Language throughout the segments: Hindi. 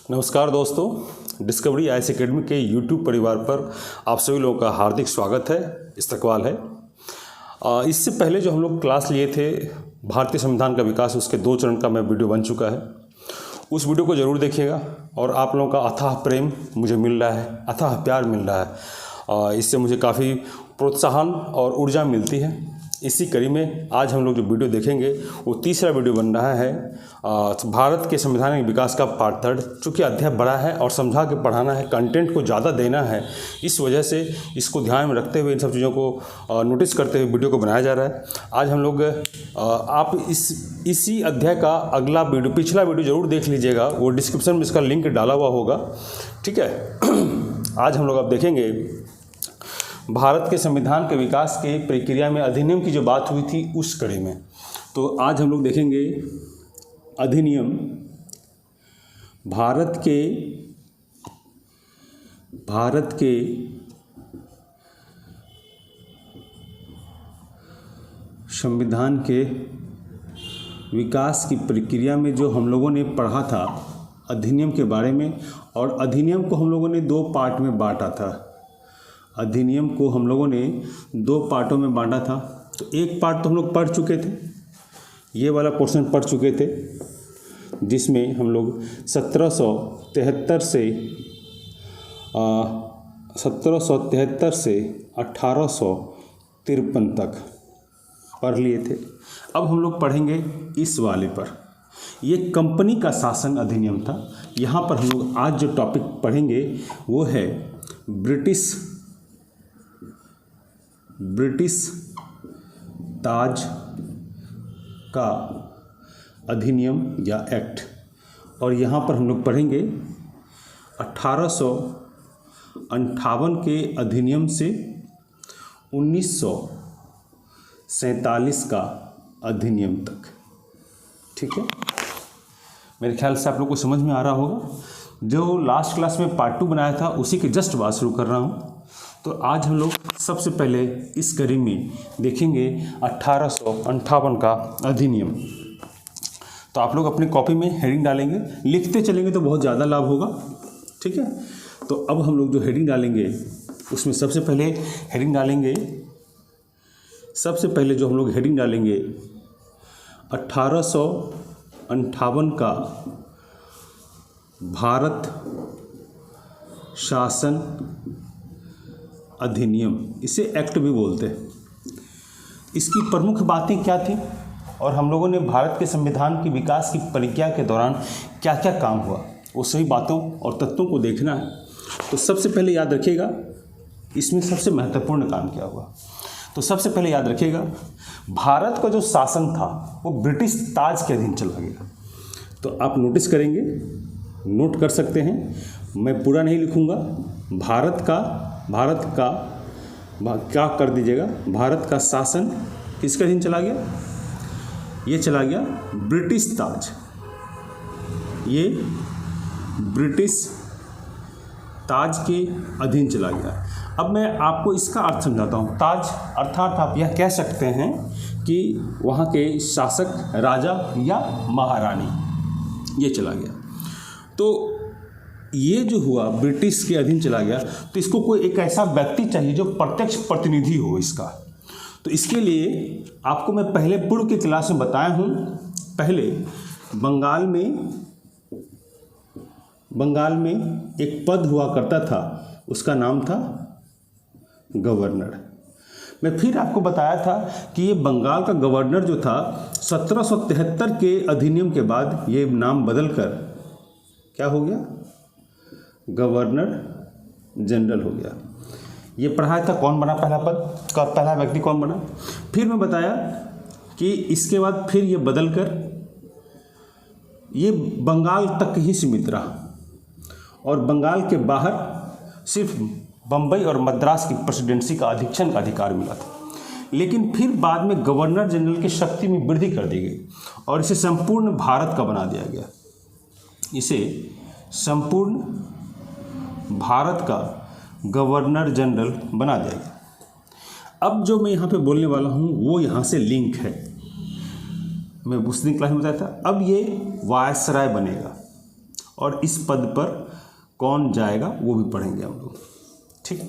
नमस्कार दोस्तों, डिस्कवरी आईएएस एकेडमी के यूट्यूब परिवार पर आप सभी लोगों का हार्दिक स्वागत है, इस्तकबाल है। इससे पहले जो हम लोग क्लास लिए थे भारतीय संविधान का विकास, उसके 2 चरण का मैं वीडियो बन चुका है। उस वीडियो को ज़रूर देखिएगा और आप लोगों का अथाह प्रेम मुझे मिल रहा है, अथाह प्यार मिल रहा है। इससे मुझे काफ़ी प्रोत्साहन और ऊर्जा मिलती है। इसी कड़ी में आज हम लोग जो वीडियो देखेंगे वो तीसरा वीडियो बन रहा है भारत के संवैधानिक विकास का पार्ट 3। चूँकि अध्याय बड़ा है और समझा के पढ़ाना है, कंटेंट को ज़्यादा देना है, इस वजह से इसको ध्यान में रखते हुए इन सब चीज़ों को नोटिस करते हुए वीडियो को बनाया जा रहा है। आज हम लोग आप इसी अध्याय का अगला वीडियो, पिछला वीडियो ज़रूर देख लीजिएगा, वो डिस्क्रिप्शन में इसका लिंक डाला हुआ होगा, ठीक है। आज हम लोग अब देखेंगे भारत के संविधान के विकास के प्रक्रिया में अधिनियम की जो बात हुई थी उस कड़ी में। तो आज हम लोग देखेंगे अधिनियम, भारत के संविधान के विकास की प्रक्रिया में जो हम लोगों ने पढ़ा था अधिनियम के बारे में। और अधिनियम को हम लोगों ने 2 पार्ट में बांटा था। अधिनियम को हम लोगों ने 2 पार्टों में बांटा था। तो एक पार्ट तो हम लोग पढ़ चुके थे, ये वाला पोर्शन पढ़ चुके थे, जिसमें हम लोग 1773 से 1853 तक पढ़ लिए थे। अब हम लोग पढ़ेंगे इस वाले पर। ये कंपनी का शासन अधिनियम था। यहाँ पर हम लोग आज जो टॉपिक पढ़ेंगे वो है ब्रिटिश ताज का अधिनियम या एक्ट। और यहाँ पर हम लोग पढ़ेंगे 1858 के अधिनियम से 1947 का अधिनियम तक, ठीक है। मेरे ख्याल से आप लोग को समझ में आ रहा होगा। जो लास्ट क्लास में पार्ट 2 बनाया था उसी के जस्ट बात शुरू कर रहा हूँ। तो आज हम लोग सबसे पहले इस कड़ी में देखेंगे 1858 का अधिनियम। तो आप लोग अपनी कॉपी में हेडिंग डालेंगे, लिखते चलेंगे तो बहुत ज़्यादा लाभ होगा, ठीक है। तो अब हम लोग जो हेडिंग डालेंगे उसमें सबसे पहले हेडिंग डालेंगे 1858 का भारत शासन अधिनियम, इसे एक्ट भी बोलते हैं। इसकी प्रमुख बातें क्या थी और हम लोगों ने भारत के संविधान के विकास की प्रक्रिया के दौरान क्या क्या काम हुआ, वो सभी बातों और तत्वों को देखना है। तो सबसे पहले याद रखिएगा इसमें सबसे महत्वपूर्ण काम क्या हुआ। तो सबसे पहले याद रखिएगा भारत का जो शासन था वो ब्रिटिश ताज के अधीन चला गया। तो आप नोटिस करेंगे, नोट कर सकते हैं, मैं पूरा नहीं लिखूंगा। भारत का क्या कर दीजिएगा, भारत का शासन किसके अधीन चला गया? ये चला गया ब्रिटिश ताज। ये ब्रिटिश ताज के अधीन चला गया। अब मैं आपको इसका अर्थ समझाता हूँ। ताज अर्थात आप यह कह सकते हैं कि वहाँ के शासक, राजा या महारानी, ये चला गया। तो ये जो हुआ ब्रिटिश के अधीन चला गया, तो इसको कोई एक ऐसा व्यक्ति चाहिए जो प्रत्यक्ष प्रतिनिधि हो इसका। तो इसके लिए आपको मैं पहले पूर्व की क्लास में बताया हूँ। पहले बंगाल में एक पद हुआ करता था, उसका नाम था गवर्नर। मैं फिर आपको बताया था कि ये बंगाल का गवर्नर जो था 1773 के अधिनियम के बाद ये नाम बदलकर क्या हो गया, गवर्नर जनरल हो गया। ये पढ़ाया था कौन बना, पहला पद का पहला व्यक्ति कौन बना। फिर मैं बताया कि इसके बाद फिर ये बदलकर ये बंगाल तक ही सीमित रहा और बंगाल के बाहर सिर्फ बम्बई और मद्रास की प्रेसिडेंसी का अधीक्षण का अधिकार मिला था। लेकिन फिर बाद में गवर्नर जनरल की शक्ति में वृद्धि कर दी गई और इसे संपूर्ण भारत का बना दिया गया। इसे संपूर्ण भारत का गवर्नर जनरल बना दिया गया। अब जो मैं यहाँ पे बोलने वाला हूँ वो यहाँ से लिंक है। मैं उस दिन क्लास में बताया था। अब ये वायसराय बनेगा और इस पद पर कौन जाएगा वो भी पढ़ेंगे हम लोग। ठीक,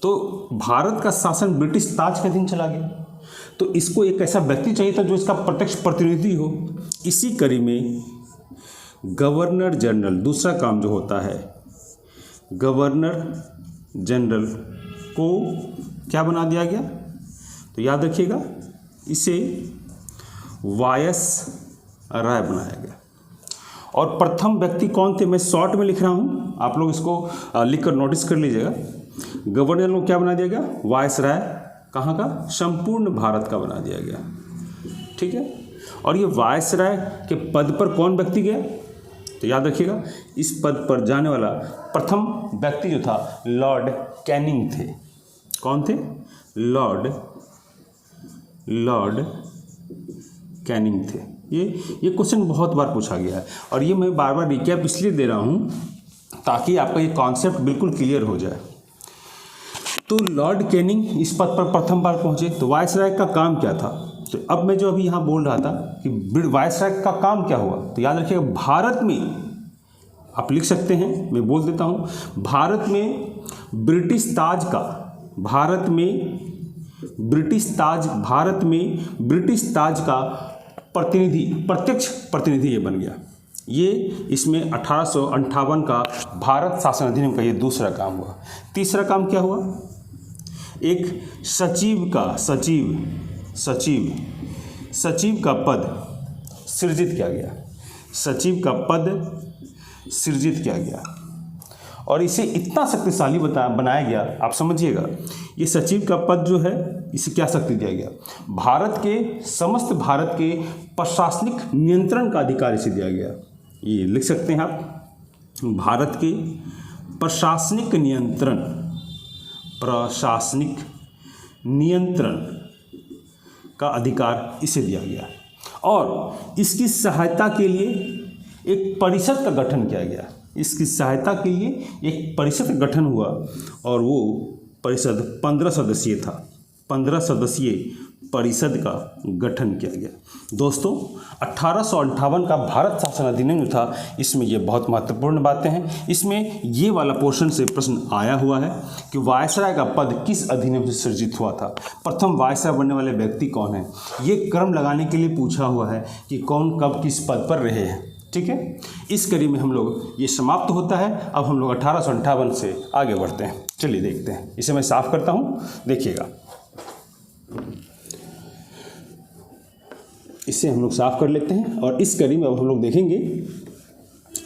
तो भारत का शासन ब्रिटिश ताज के अधीन चला गया, तो इसको एक ऐसा व्यक्ति चाहिए था जो इसका प्रत्यक्ष प्रतिनिधि हो। इसी कड़ी में गवर्नर जनरल, दूसरा काम जो होता है, गवर्नर जनरल को क्या बना दिया गया, तो याद रखिएगा इसे वायसराय बनाया गया। और प्रथम व्यक्ति कौन थे, मैं शॉर्ट में लिख रहा हूँ, आप लोग इसको लिखकर नोटिस कर लीजिएगा। गवर्नर को क्या बना दिया गया, वायसराय, कहाँ का, संपूर्ण भारत का बना दिया गया। ठीक है, और ये वायसराय के पद पर कौन व्यक्ति गया, तो याद रखिएगा इस पद पर जाने वाला प्रथम व्यक्ति जो था लॉर्ड कैनिंग थे। कौन थे, लॉर्ड कैनिंग थे। ये क्वेश्चन बहुत बार पूछा गया है, और ये मैं बार बार रिकैप इसलिए दे रहा हूँ ताकि आपका ये कॉन्सेप्ट बिल्कुल क्लियर हो जाए। तो लॉर्ड कैनिंग इस पद पर प्रथम बार पहुँचे। तो वायसराय का काम क्या था, तो अब मैं जो अभी यहाँ बोल रहा था कि वायसराय का काम क्या हुआ, तो याद रखिएगा भारत में, आप लिख सकते हैं, मैं बोल देता हूँ, भारत में ब्रिटिश ताज का प्रतिनिधि, प्रत्यक्ष प्रतिनिधि ये बन गया। ये इसमें 1858 का भारत शासन अधिनियम का ये दूसरा काम हुआ। तीसरा काम क्या हुआ, एक सचिव का पद सृजित किया गया। सचिव का पद सृजित किया गया और इसे इतना शक्तिशाली बनाया गया, आप समझिएगा, ये सचिव का पद जो है इसे क्या शक्ति दिया गया, समस्त भारत के प्रशासनिक नियंत्रण का अधिकार इसे दिया गया। ये लिख सकते हैं आप, भारत के प्रशासनिक नियंत्रण का अधिकार इसे दिया गया। और इसकी सहायता के लिए एक परिषद का गठन किया गया। इसकी सहायता के लिए एक परिषद का गठन हुआ और वो परिषद 15 सदस्यीय था। 15 सदस्यीय परिषद का गठन किया गया। दोस्तों, 1858 का भारत शासन अधिनियम जो था, इसमें ये बहुत महत्वपूर्ण बातें हैं। इसमें ये वाला पोर्शन से प्रश्न आया हुआ है कि वायसराय का पद किस अधिनियम से सृजित हुआ था, प्रथम वायसराय बनने वाले व्यक्ति कौन है, ये क्रम लगाने के लिए पूछा हुआ है कि कौन कब किस पद पर रहे हैं। ठीक है, इस कड़ी में हम लोग ये समाप्त होता है। अब हम लोग 1858 से आगे बढ़ते हैं। चलिए देखते हैं, इसे मैं साफ करता हूँ, देखिएगा, इसे हम लोग साफ कर लेते हैं। और इस कड़ी में अब हम लोग देखेंगे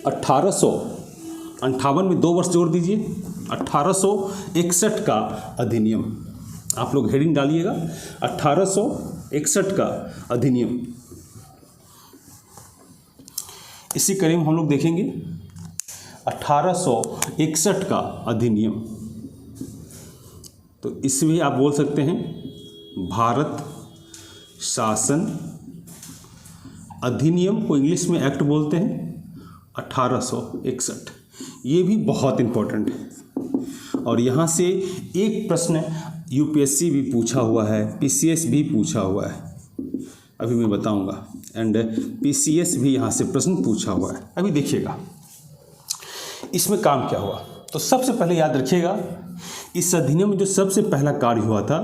1858 में 2 वर्ष जोड़ दीजिए, 1861 का अधिनियम, आप लोग हेडिंग डालिएगा 1861 का अधिनियम। इसी कड़ी में हम लोग देखेंगे 1861 का अधिनियम। तो इसमें आप बोल सकते हैं भारत शासन अधिनियम को इंग्लिश में एक्ट बोलते हैं 1861। ये भी बहुत इम्पोर्टेंट है और यहाँ से एक प्रश्न यूपीएससी भी पूछा हुआ है, पीसीएस भी पूछा हुआ है, अभी मैं बताऊंगा, एंड पीसीएस भी यहाँ से प्रश्न पूछा हुआ है। अभी देखिएगा इसमें काम क्या हुआ। तो सबसे पहले याद रखिएगा, इस अधिनियम में जो सबसे पहला कार्य हुआ था,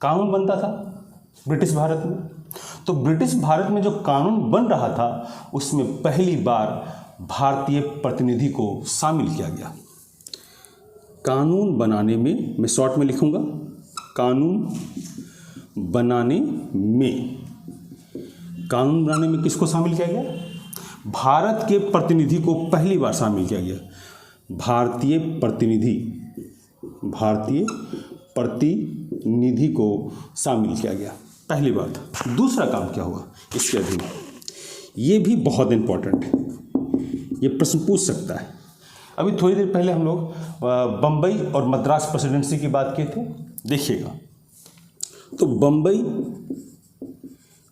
कानून बनता था ब्रिटिश भारत में। तो ब्रिटिश भारत में जो कानून बन रहा था उसमें पहली बार भारतीय प्रतिनिधि को शामिल किया गया। कानून बनाने में, मैं शॉर्ट में लिखूंगा, कानून बनाने में किसको शामिल किया गया, भारत के प्रतिनिधि को पहली बार शामिल किया गया। भारतीय प्रतिनिधि को शामिल किया गया, पहली बात। दूसरा काम क्या हुआ इसके अधीन, ये भी बहुत इंपॉर्टेंट है, ये प्रश्न पूछ सकता है। अभी थोड़ी देर पहले हम लोग बम्बई और मद्रास प्रेसिडेंसी की बात किए थे, देखिएगा। तो बम्बई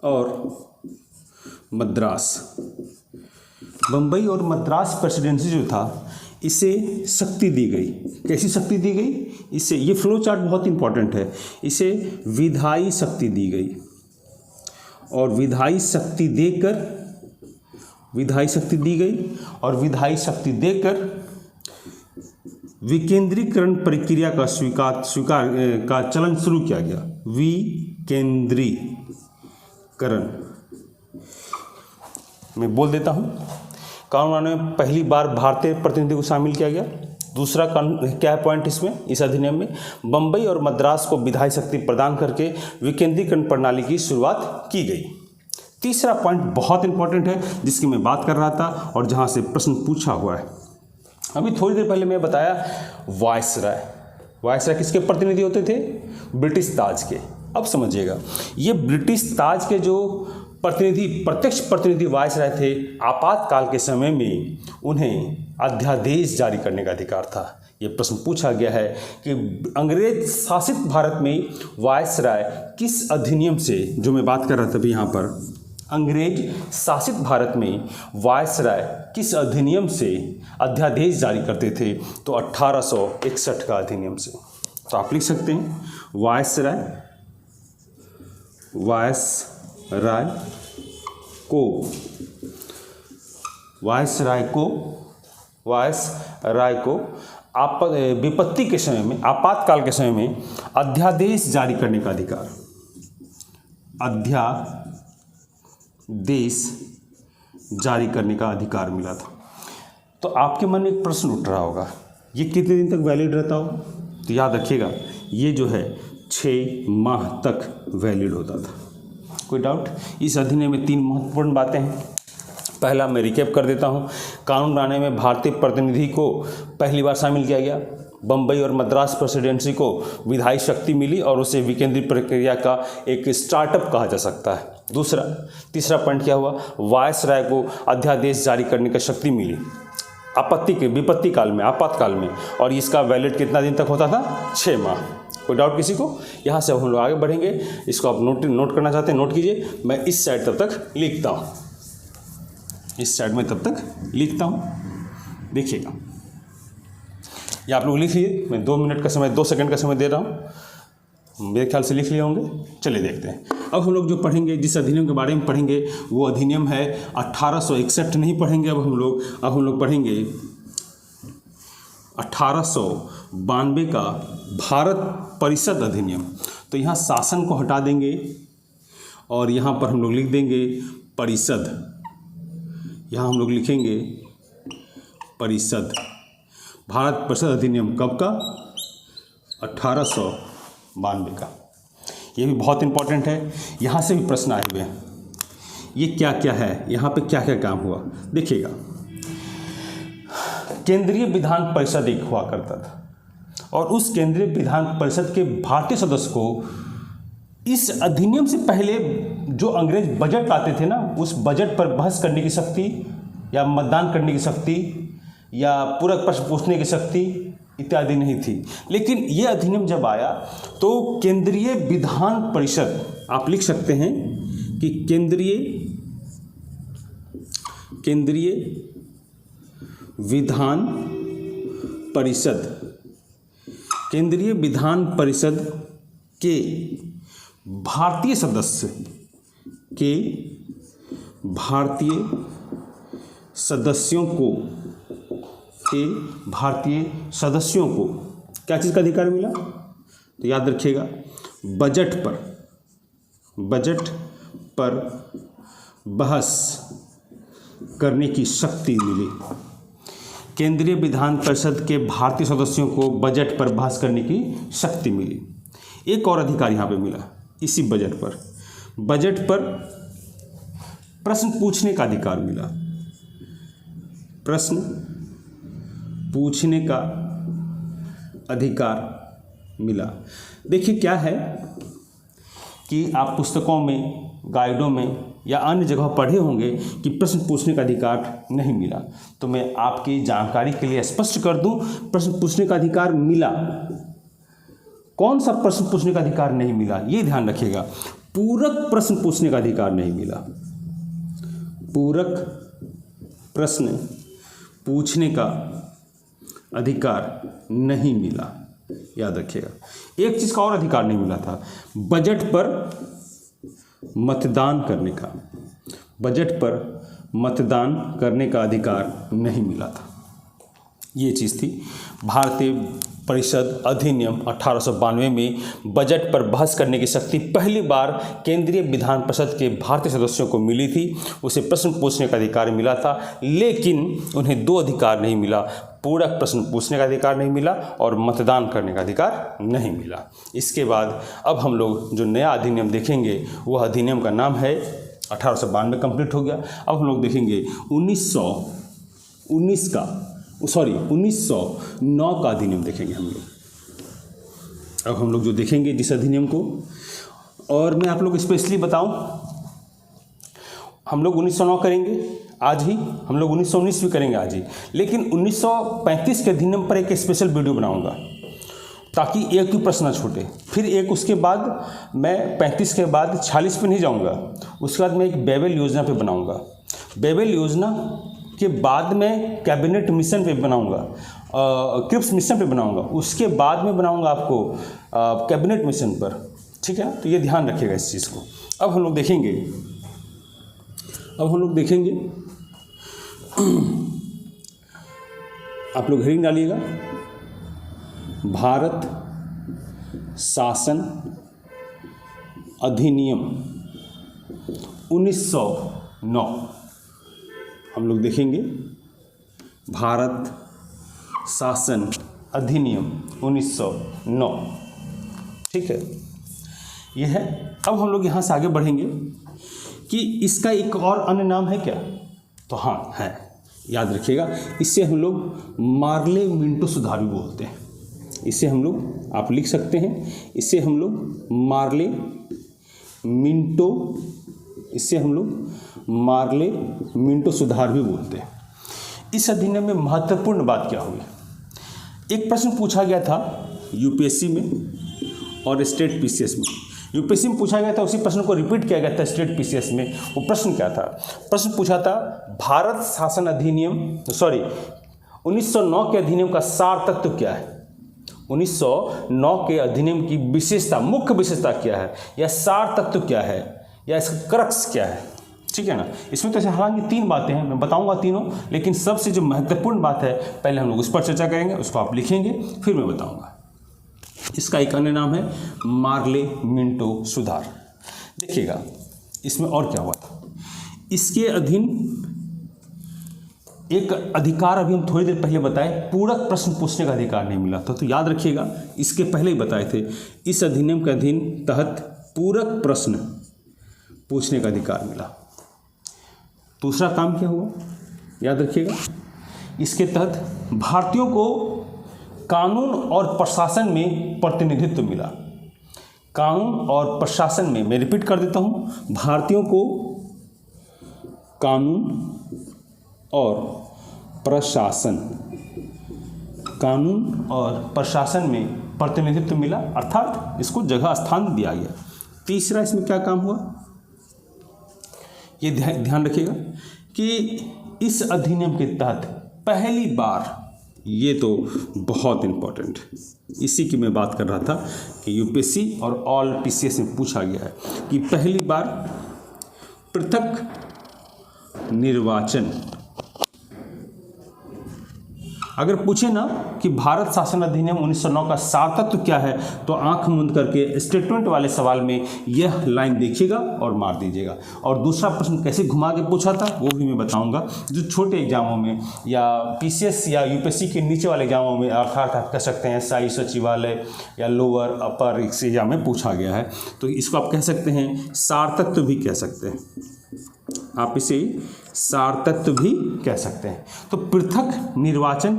और मद्रास प्रेसिडेंसी जो था, इसे शक्ति दी गई। कैसी शक्ति दी गई, इसे, ये फ्लो चार्ट बहुत इंपॉर्टेंट है, इसे विधायी शक्ति दी गई और विधायी शक्ति देकर विधायी शक्ति दी गई और विधायी शक्ति देकर विकेंद्रीकरण प्रक्रिया का स्वीकार का चलन शुरू किया गया। विकेंद्रीकरण मैं बोल देता हूँ। कानून में पहली बार भारतीय प्रतिनिधि को शामिल किया गया। दूसरा क्या है पॉइंट इसमें, इस अधिनियम में बम्बई और मद्रास को विधायी शक्ति प्रदान करके विकेंद्रीकरण प्रणाली की शुरुआत की गई। तीसरा पॉइंट बहुत इंपॉर्टेंट है जिसकी मैं बात कर रहा था और जहाँ से प्रश्न पूछा हुआ है। अभी थोड़ी देर पहले मैं बताया वायसराय। वायसराय किसके प्रतिनिधि होते थे? ब्रिटिश ताज के। अब समझिएगा, ये ब्रिटिश ताज के जो प्रतिनिधि, प्रत्यक्ष प्रतिनिधि वायसराय थे, आपातकाल के समय में उन्हें अध्यादेश जारी करने का अधिकार था। ये प्रश्न पूछा गया है कि अंग्रेज शासित भारत में वायसराय किस अधिनियम से, जो मैं बात कर रहा था अभी यहाँ पर, अंग्रेज शासित भारत में वायसराय किस अधिनियम से अध्यादेश जारी करते थे? तो 1861 का अधिनियम से। तो आप लिख सकते हैं वायसराय को विपत्ति के समय में, आपातकाल के समय में अध्यादेश जारी करने का अधिकार, अध्यादेश जारी करने का अधिकार मिला था। तो आपके मन में एक प्रश्न उठ रहा होगा, ये कितने दिन तक वैलिड रहता हो? तो याद रखिएगा, ये जो है 6 माह तक वैलिड होता था। कोई डाउट? इस अधिनियम में 3 महत्वपूर्ण बातें हैं। पहला मैं रिकैप कर देता हूँ। कानून बनाने में भारतीय प्रतिनिधि को पहली बार शामिल किया गया। बम्बई और मद्रास प्रेसिडेंसी को विधायी शक्ति मिली और उसे विकेंद्रीय प्रक्रिया का एक स्टार्टअप कहा जा सकता है। तीसरा पॉइंट क्या हुआ? वायसराय को अध्यादेश जारी करने की शक्ति मिली विपत्ति काल में, आपातकाल में, और इसका वैलिड कितना दिन तक होता था? 6 माह। कोई डाउट किसी को? यहाँ से हम लोग आगे बढ़ेंगे। इसको आप नोट करना चाहते हैं, नोट कीजिए। मैं इस साइड तब तक लिखता हूँ, इस साइड में तब तक लिखता हूँ, देखिएगा। ये आप लोग लिख लीजिए। मैं 2 मिनट का समय, 2 सेकंड का समय दे रहा हूँ। मेरे ख्याल से लिख लिए होंगे। चलिए देखते हैं। अब हम लोग जो पढ़ेंगे, जिस अधिनियम के बारे में पढ़ेंगे, वो अधिनियम है 1861 नहीं पढ़ेंगे। अब हम लोग पढ़ेंगे 1892 का भारत परिषद अधिनियम। तो यहाँ शासन को हटा देंगे और यहाँ पर हम लोग लिख देंगे परिषद। यहाँ हम लोग लिखेंगे परिषद। भारत परिषद अधिनियम कब का? 1892 का। ये भी बहुत इंपॉर्टेंट है, यहाँ से भी प्रश्न आए हुए हैं। ये क्या क्या है, यहाँ पे क्या क्या काम हुआ, देखिएगा। केंद्रीय विधान परिषद एक हुआ करता था और उस केंद्रीय विधान परिषद के भारतीय सदस्य को इस अधिनियम से पहले जो अंग्रेज बजट लाते थे ना, उस बजट पर बहस करने की शक्ति या मतदान करने की शक्ति या पूरक प्रश्न पूछने की शक्ति इत्यादि नहीं थी। लेकिन ये अधिनियम जब आया तो केंद्रीय विधान परिषद, आप लिख सकते हैं कि केंद्रीय विधान परिषद, केंद्रीय विधान परिषद के भारतीय सदस्यों को क्या चीज़ का अधिकार मिला? तो याद रखिएगा, बजट पर बहस करने की शक्ति मिली। केंद्रीय विधान परिषद के भारतीय सदस्यों को बजट पर बहस करने की शक्ति मिली। एक और अधिकार यहाँ पे मिला इसी बजट पर प्रश्न पूछने का अधिकार मिला। प्रश्न पूछने का अधिकार मिला। देखिए क्या है कि आप पुस्तकों में, गाइडों में या अन्य जगह पढ़े होंगे कि प्रश्न पूछने का अधिकार नहीं मिला। तो मैं आपकी जानकारी के लिए स्पष्ट कर दूं, प्रश्न पूछने का अधिकार मिला। कौन सा प्रश्न पूछने का अधिकार नहीं मिला, ये ध्यान रखिएगा। पूरक प्रश्न पूछने का अधिकार नहीं मिला। पूरक प्रश्न पूछने का अधिकार नहीं मिला, याद रखिएगा। एक चीज़ का और अधिकार नहीं मिला था, बजट पर मतदान करने का। बजट पर मतदान करने का अधिकार नहीं मिला था। ये चीज़ थी। भारतीय परिषद अधिनियम 1892 में बजट पर बहस करने की शक्ति पहली बार केंद्रीय विधान परिषद के भारतीय सदस्यों को मिली थी। उसे प्रश्न पूछने का अधिकार मिला था, लेकिन उन्हें दो अधिकार नहीं मिला, पूरक प्रश्न पूछने का अधिकार नहीं मिला और मतदान करने का अधिकार नहीं मिला। इसके बाद अब हम लोग जो नया अधिनियम देखेंगे वह अधिनियम का नाम है 1892 कंप्लीट हो गया। अब हम लोग देखेंगे 1909 का अधिनियम देखेंगे हम लोग। अब हम लोग जो देखेंगे जिस अधिनियम को, और मैं आप लोग स्पेशली बताऊं, हम लोग 1909 करेंगे आज ही, हम लोग 1919 भी करेंगे आज ही, लेकिन 1935 के अधिनियम पर एक स्पेशल वीडियो बनाऊंगा ताकि एक भी प्रश्न न छूटे। फिर एक उसके बाद मैं 35 के बाद 46 पे नहीं जाऊंगा, उसके बाद मैं एक बेबेल योजना पे बनाऊंगा। बेबेल योजना के बाद मैं कैबिनेट मिशन पे बनाऊंगा, क्रिप्स मिशन पे बनाऊंगा, उसके बाद में बनाऊंगा आपको कैबिनेट मिशन पर, ठीक है ना। तो ये ध्यान रखिएगा इस चीज़ को। अब हम लोग देखेंगे आप लोग हेडिंग डालिएगा, भारत शासन अधिनियम 1909। हम लोग देखेंगे भारत शासन अधिनियम 1909, ठीक है, यह है। अब हम लोग यहाँ से आगे बढ़ेंगे कि इसका एक और अन्य नाम है क्या, तो हाँ है, याद रखिएगा। इसे हम लोग मार्ले मिंटो सुधार भी बोलते हैं। इसे हम लोग, आप लिख सकते हैं, इसे हम लोग मार्ले मिंटो सुधार भी बोलते हैं। इस अधिनियम में महत्वपूर्ण बात क्या हुई, एक प्रश्न पूछा गया था यूपीएससी में और स्टेट पीसीएस में। यूपीएससी में पूछा गया था, उसी प्रश्न को रिपीट किया गया था स्टेट पीसीएस में। वो प्रश्न क्या था, प्रश्न पूछा था भारत शासन अधिनियम 1909 के अधिनियम का सार तत्व क्या है। 1909 के अधिनियम की विशेषता, मुख्य विशेषता क्या है, या सार तत्व क्या है, या इसका क्रक्स क्या है, ठीक है ना। इसमें तो हालांकि 3 बातें हैं, मैं बताऊंगा तीनों, लेकिन सबसे जो महत्वपूर्ण बात है पहले हम लोग उस पर चर्चा करेंगे, उसको आप लिखेंगे, फिर मैं बताऊंगा। इसका एक अन्य नाम है मार्ले मिंटो सुधार। देखिएगा इसमें और क्या हुआ था, इसके अधीन एक अधिकार अभी हम थोड़ी देर पहले बताए, पूरक प्रश्न पूछने का अधिकार नहीं मिला था, तो याद रखिएगा इसके पहले ही बताए थे। इस अधिनियम के अधीन तहत पूरक प्रश्न पूछने का अधिकार मिला। दूसरा काम क्या हुआ, याद रखिएगा, इसके तहत भारतीयों को कानून और प्रशासन में प्रतिनिधित्व मिला। कानून और प्रशासन में, मैं रिपीट कर देता हूँ, भारतीयों को कानून और प्रशासन में प्रतिनिधित्व मिला, अर्थात इसको जगह स्थान दिया गया। तीसरा इसमें क्या काम हुआ, ये ध्यान रखिएगा कि इस अधिनियम के तहत पहली बार, ये तो बहुत इम्पोर्टेंट, इसी की मैं बात कर रहा था कि यूपीएससी और ऑल पीसीएस में पूछा गया है कि पहली बार पृथक निर्वाचन, अगर पूछे ना कि भारत शासन अधिनियम 1909 का सार तत्व क्या है, तो आंख मूंद करके स्टेटमेंट वाले सवाल में यह लाइन देखिएगा और मार दीजिएगा। और दूसरा प्रश्न कैसे घुमा के पूछा था वो भी मैं बताऊंगा, जो छोटे एग्जामों में या पीसीएस या यूपीएससी के नीचे वाले एग्जामों में, अर्थात आप कह सकते हैं शाही सचिवालय या लोअर अपर इस एग्जाम में पूछा गया है, तो इसको आप कह सकते हैं सार तत्व भी कह सकते हैं, आप इसे सार तत्व भी कह सकते हैं। तो पृथक निर्वाचन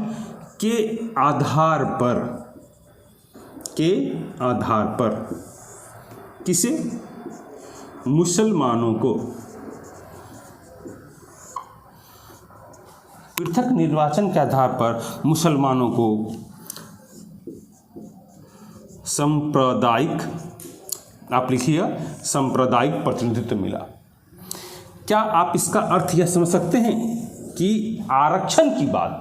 के आधार पर किसे, मुसलमानों को, पृथक निर्वाचन के आधार पर मुसलमानों को सांप्रदायिक, आप लिखिए सांप्रदायिक प्रतिनिधित्व मिला। क्या आप इसका अर्थ यह समझ सकते हैं कि आरक्षण की बात,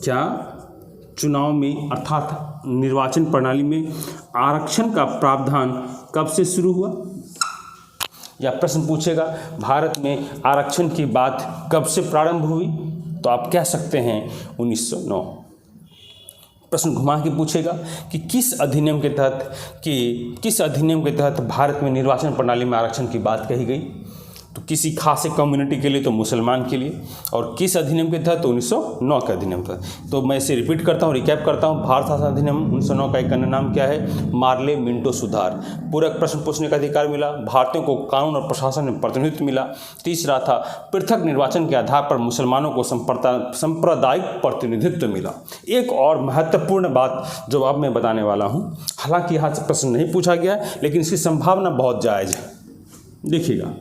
क्या चुनाव में अर्थात निर्वाचन प्रणाली में आरक्षण का प्रावधान कब से शुरू हुआ? या प्रश्न पूछेगा भारत में आरक्षण की बात कब से प्रारंभ हुई, तो आप कह सकते हैं 1909। प्रश्न घुमा के पूछेगा कि किस अधिनियम के तहत भारत में निर्वाचन प्रणाली में आरक्षण की बात कही गई, तो किसी खास कम्युनिटी के लिए, तो मुसलमान के लिए, और किस अधिनियम के तहत, तो 1909 के अधिनियम तहत। तो मैं इसे रिपीट करता हूँ, रिकैप करता हूँ। भारत शासन अधिनियम 1909 का एक अन्य नाम क्या है, मार्ले मिंटो सुधार। पूरक प्रश्न पूछने का अधिकार मिला, भारतीयों को कानून और प्रशासन में प्रतिनिधित्व मिला। तीसरा था पृथक निर्वाचन के आधार पर मुसलमानों को सांप्रदायिक प्रतिनिधित्व मिला। एक और महत्वपूर्ण बात जो अब मैं बताने वाला हूँ, हालांकि यहाँ से प्रश्न नहीं पूछा गया है, लेकिन इसकी संभावना बहुत जायज़ है। देखिएगा,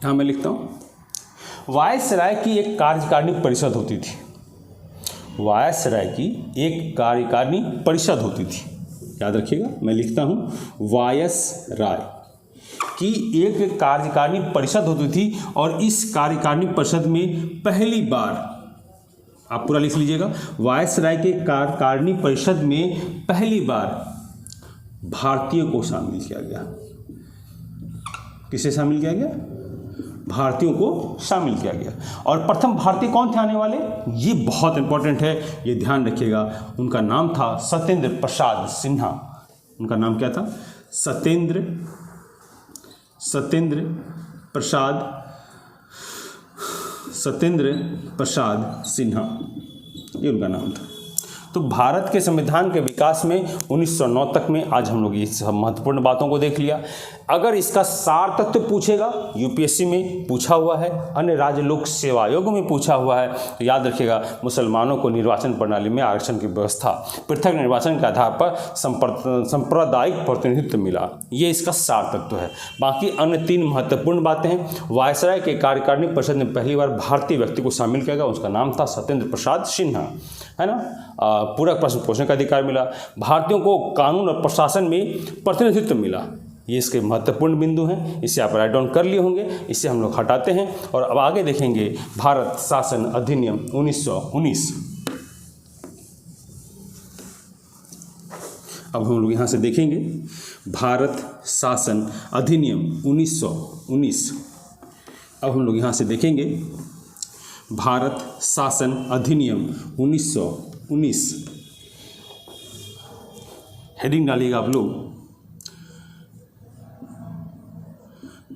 यहाँ मैं लिखता हूँ, वायसराय की एक कार्यकारिणी परिषद होती थी। वायसराय की एक कार्यकारिणी परिषद होती थी, याद रखिएगा, मैं लिखता हूँ, वायसराय की एक कार्यकारिणी परिषद होती थी, और इस कार्यकारिणी परिषद में पहली बार, आप पूरा लिख लीजिएगा, वायसराय के कार्यकारिणी परिषद में पहली बार भारतीयों को शामिल किया गया। किसे शामिल किया गया? भारतीयों को शामिल किया गया। और प्रथम भारतीय कौन थे आने वाले, ये बहुत इंपॉर्टेंट है, ये ध्यान रखिएगा। उनका नाम था सत्येंद्र प्रसाद सिन्हा। उनका नाम क्या था? सत्येंद्र प्रसाद सिन्हा, ये उनका नाम था। तो भारत के संविधान के विकास में 1909 तक में आज हम लोग ये सब महत्वपूर्ण बातों को देख लिया। अगर इसका सार तत्व पूछेगा, यूपीएससी में पूछा हुआ है, अन्य राज्य लोक सेवा आयोग में पूछा हुआ है, तो याद रखिएगा, मुसलमानों को निर्वाचन प्रणाली में आरक्षण की व्यवस्था, पृथक निर्वाचन के आधार पर सांप्रदायिक प्रतिनिधित्व मिला, ये इसका सार तत्व है। बाकी अन्य 3 महत्वपूर्ण बातें हैं। वायसराय के कार्यकारिणी परिषद में पहली बार भारतीय व्यक्ति को शामिल किया गया, उसका नाम था सत्येंद्र प्रसाद सिन्हा, है ना। पूरा प्रश्न पूछने का अधिकार मिला, भारतीयों को कानून और प्रशासन में प्रतिनिधित्व मिला, ये इसके महत्वपूर्ण बिंदु हैं। इसे आप राइट डाउन कर लिए होंगे, इसे हम लोग हटाते हैं और अब आगे देखेंगे भारत शासन अधिनियम 1919। अब हम लोग यहाँ से देखेंगे भारत शासन अधिनियम 1919। अब हम लोग यहाँ से देखेंगे भारत शासन अधिनियम 1919। हेडिंग डालिएगा आप लोग,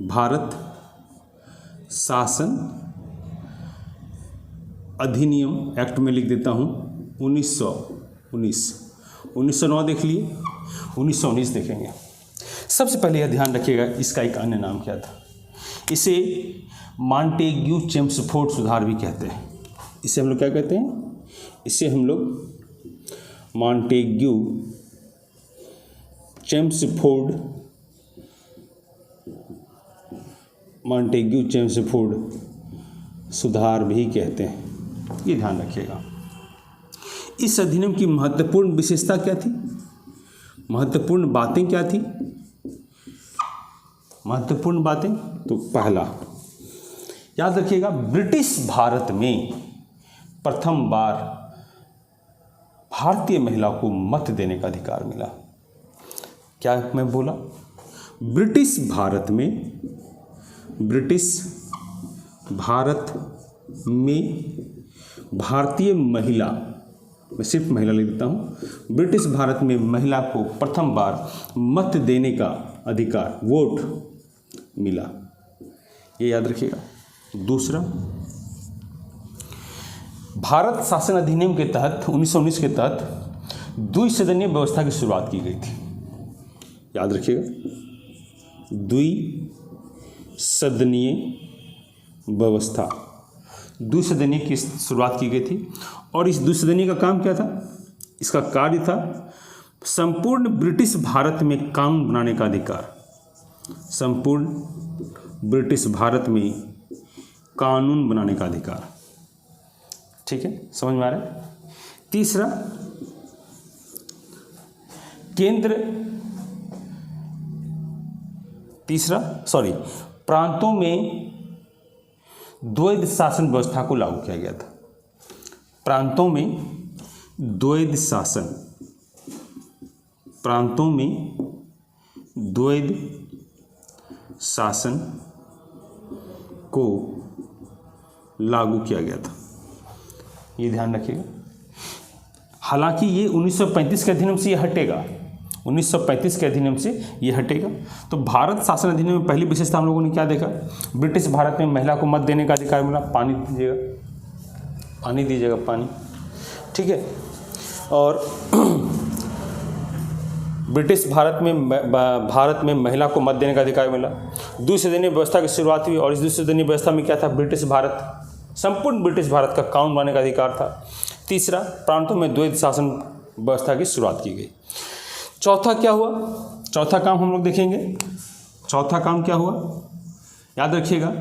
भारत शासन अधिनियम, एक्ट में लिख देता हूँ 1919। 1909 देख लिए, 1919 देखेंगे। सबसे पहले यह ध्यान रखिएगा, इसका एक अन्य नाम क्या था, इसे मॉन्टेग्यू चेम्सफोर्ड सुधार भी कहते हैं। इसे हम लोग क्या कहते हैं? इसे हम लोग मॉन्टेग्यू चेम्सफोर्ड सुधार भी कहते हैं, ये ध्यान रखिएगा। इस अधिनियम की महत्वपूर्ण विशेषता क्या थी, महत्वपूर्ण बातें क्या थी? महत्वपूर्ण बातें, तो पहला याद रखिएगा, ब्रिटिश भारत में प्रथम बार भारतीय महिला को मत देने का अधिकार मिला। क्या मैं बोला? ब्रिटिश भारत में भारतीय महिला, मैं सिर्फ महिला लिख देता हूँ, ब्रिटिश भारत में महिला को प्रथम बार मत देने का अधिकार, वोट मिला, ये याद रखिएगा। दूसरा, भारत शासन अधिनियम के तहत 1919 के तहत द्विसदनीय व्यवस्था की शुरुआत की गई थी, याद रखिएगा, द्विसदनीय व्यवस्था, द्विसदनीय की शुरुआत की गई थी। और इस द्विसदनीय का काम क्या था? इसका कार्य था संपूर्ण ब्रिटिश भारत में कानून बनाने का अधिकार, संपूर्ण ब्रिटिश भारत में कानून बनाने का अधिकार। ठीक है, समझ में आ रहा है? तीसरा, प्रांतों में द्वैध शासन व्यवस्था को लागू किया गया था। प्रांतों में द्वैध शासन को लागू किया गया था। ये ध्यान रखिएगा। हालांकि ये 1935 के अधिनियम से ये हटेगा, 1935 के अधिनियम से ये हटेगा। तो भारत शासन अधिनियम में पहली विशेषता हम लोगों ने क्या देखा? ब्रिटिश भारत में महिला को मत देने का अधिकार मिला। पानी दीजिएगा, पानी दीजिएगा, पानी, ठीक है। और ब्रिटिश भारत में महिला को मत देने का अधिकार मिला। द्विसदनीय व्यवस्था की शुरुआत हुई और इस द्विसदनीय व्यवस्था में क्या था? ब्रिटिश भारत, संपूर्ण ब्रिटिश भारत का कानून बनाने का अधिकार था। तीसरा, प्रांतों में द्वैध शासन व्यवस्था की शुरुआत की गई। चौथा क्या हुआ? चौथा काम हम लोग देखेंगे। चौथा काम क्या हुआ? याद रखिएगा,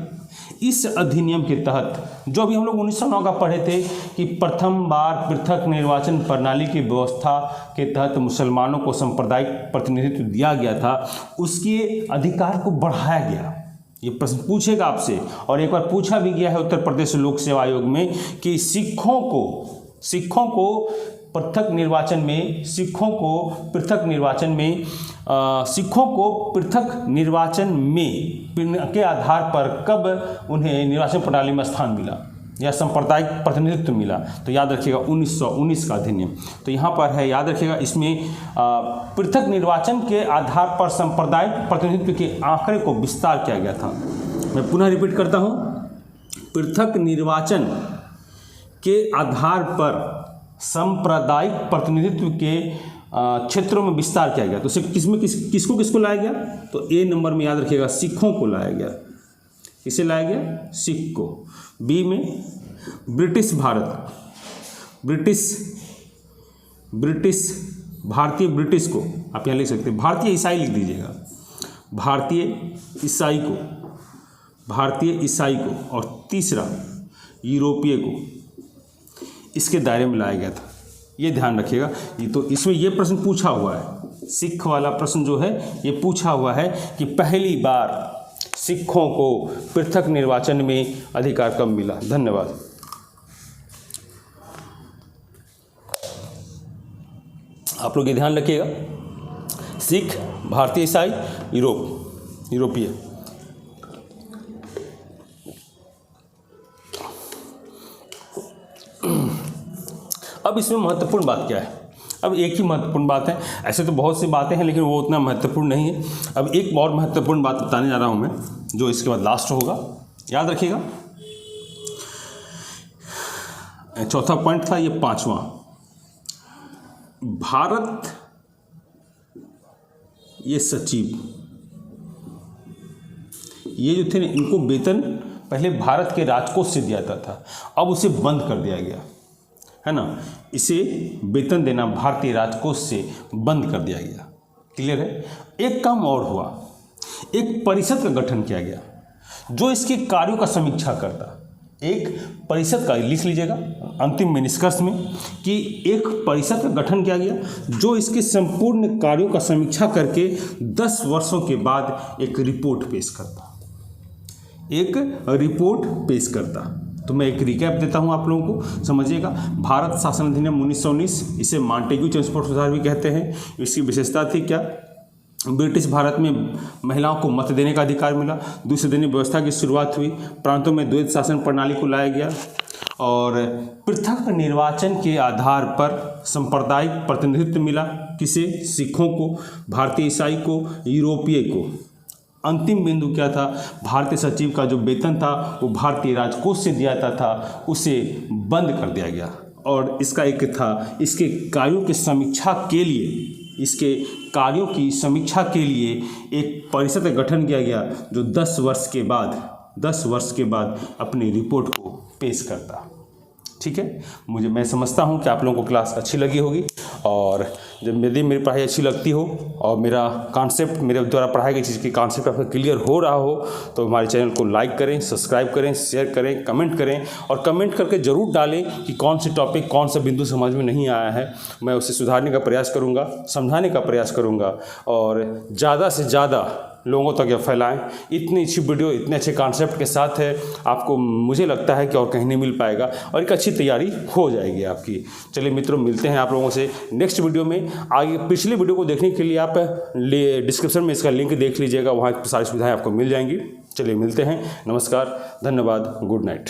इस अधिनियम के तहत जो अभी हम लोग 1909 का पढ़े थे कि प्रथम बार पृथक निर्वाचन प्रणाली की व्यवस्था के तहत मुसलमानों को सांप्रदायिक प्रतिनिधित्व दिया गया था, उसके अधिकार को बढ़ाया गया। ये प्रश्न पूछेगा आपसे, और एक बार पूछा भी गया है उत्तर प्रदेश लोक सेवा आयोग में कि सिखों को पृथक निर्वाचन में के आधार पर कब उन्हें निर्वाचन प्रणाली में स्थान मिला या सांप्रदायिक प्रतिनिधित्व मिला। तो याद रखिएगा 1919 का अधिनियम। तो यहाँ पर है, याद रखिएगा, इसमें पृथक निर्वाचन के आधार पर सांप्रदायिक प्रतिनिधित्व के आंकड़े को विस्तार किया गया था। मैं पुनः रिपीट करता हूँ, पृथक निर्वाचन के आधार पर सांप्रदायिक प्रतिनिधित्व के क्षेत्रों में विस्तार किया गया। तो किसको लाया गया? तो ए नंबर में याद रखिएगा, सिखों को लाया गया। किसे लाया गया? सिख को। बी में ब्रिटिश को आप यहाँ लिख सकते हैं, भारतीय ईसाई लिख दीजिएगा, भारतीय ईसाई को। और तीसरा, यूरोपीय को इसके दायरे में लाया गया था। ये ध्यान रखिएगा। ये तो इसमें ये प्रश्न पूछा हुआ है, सिख वाला प्रश्न जो है ये पूछा हुआ है कि पहली बार सिखों को पृथक निर्वाचन में अधिकार कब मिला। धन्यवाद। आप लोग ये ध्यान रखिएगा, सिख, भारतीय ईसाई, यूरोपीय। अब इसमें महत्वपूर्ण बात क्या है? अब एक ही महत्वपूर्ण बात है, ऐसे तो बहुत सी बातें हैं लेकिन वो उतना महत्वपूर्ण नहीं है। अब एक और महत्वपूर्ण बात बताने जा रहा हूं मैं, जो इसके बाद लास्ट होगा। याद रखिएगा, चौथा पॉइंट था, ये पांचवा। भारत, ये सचिव, ये जो थे इनको वेतन पहले भारत के राजकोष से दिया जाता था, अब उसे बंद कर दिया गया है ना। इसे वेतन देना भारतीय राजकोष से बंद कर दिया गया। क्लियर है? एक काम और हुआ, एक परिषद का गठन किया गया जो इसके कार्यों का समीक्षा करता। एक परिषद का, लिख लीजिएगा अंतिम में निष्कर्ष में, कि एक परिषद का गठन किया गया जो इसके संपूर्ण कार्यों का समीक्षा करके 10 वर्षों के बाद एक रिपोर्ट पेश करता। तो मैं एक रिकैप देता हूं आप लोगों को, समझिएगा। भारत शासन अधिनियम 1919, इसे मॉन्टेग्यू चेम्सफोर्ड सुधार भी कहते हैं। इसकी विशेषता थी क्या? ब्रिटिश भारत में महिलाओं को मत देने का अधिकार मिला। द्विसदनीय व्यवस्था की शुरुआत हुई। प्रांतों में द्वैध शासन प्रणाली को लाया गया और पृथक निर्वाचन के आधार पर सांप्रदायिक प्रतिनिधित्व मिला। किसे? सिखों को, भारतीय ईसाई को, यूरोपीय को। अंतिम बिंदु क्या था? भारतीय सचिव का जो वेतन था वो भारतीय राजकोष से दिया जाता था, उसे बंद कर दिया गया। और इसका एक था, इसके कार्यों की समीक्षा के लिए एक परिषद का गठन किया गया जो 10 वर्ष के बाद अपनी रिपोर्ट को पेश करता। ठीक है, मैं समझता हूँ कि आप लोगों को क्लास अच्छी लगी होगी, और जब मेरी पढ़ाई अच्छी लगती हो और मेरा कॉन्सेप्ट, मेरे द्वारा पढ़ाई गई चीज़ की कॉन्सेप्ट आपको क्लियर हो रहा हो, तो हमारे चैनल को लाइक करें, सब्सक्राइब करें, शेयर करें, कमेंट करें, और कमेंट करके ज़रूर डालें कि कौन से टॉपिक, कौन सा बिंदु समझ में नहीं आया है। मैं उसे सुधारने का प्रयास करूँगा, समझाने का प्रयास करूँगा, और ज़्यादा से ज़्यादा लोगों तक यह फैलाएं। इतनी अच्छी वीडियो इतने अच्छे कॉन्सेप्ट के साथ है, आपको मुझे लगता है कि और कहीं नहीं मिल पाएगा और एक अच्छी तैयारी हो जाएगी आपकी। चलिए मित्रों, मिलते हैं आप लोगों से नेक्स्ट वीडियो में। आगे पिछली वीडियो को देखने के लिए आप डिस्क्रिप्शन में इसका लिंक देख लीजिएगा, वहाँ सारी सुविधाएँ आपको मिल जाएंगी। चलिए मिलते हैं, नमस्कार, धन्यवाद, गुड नाइट।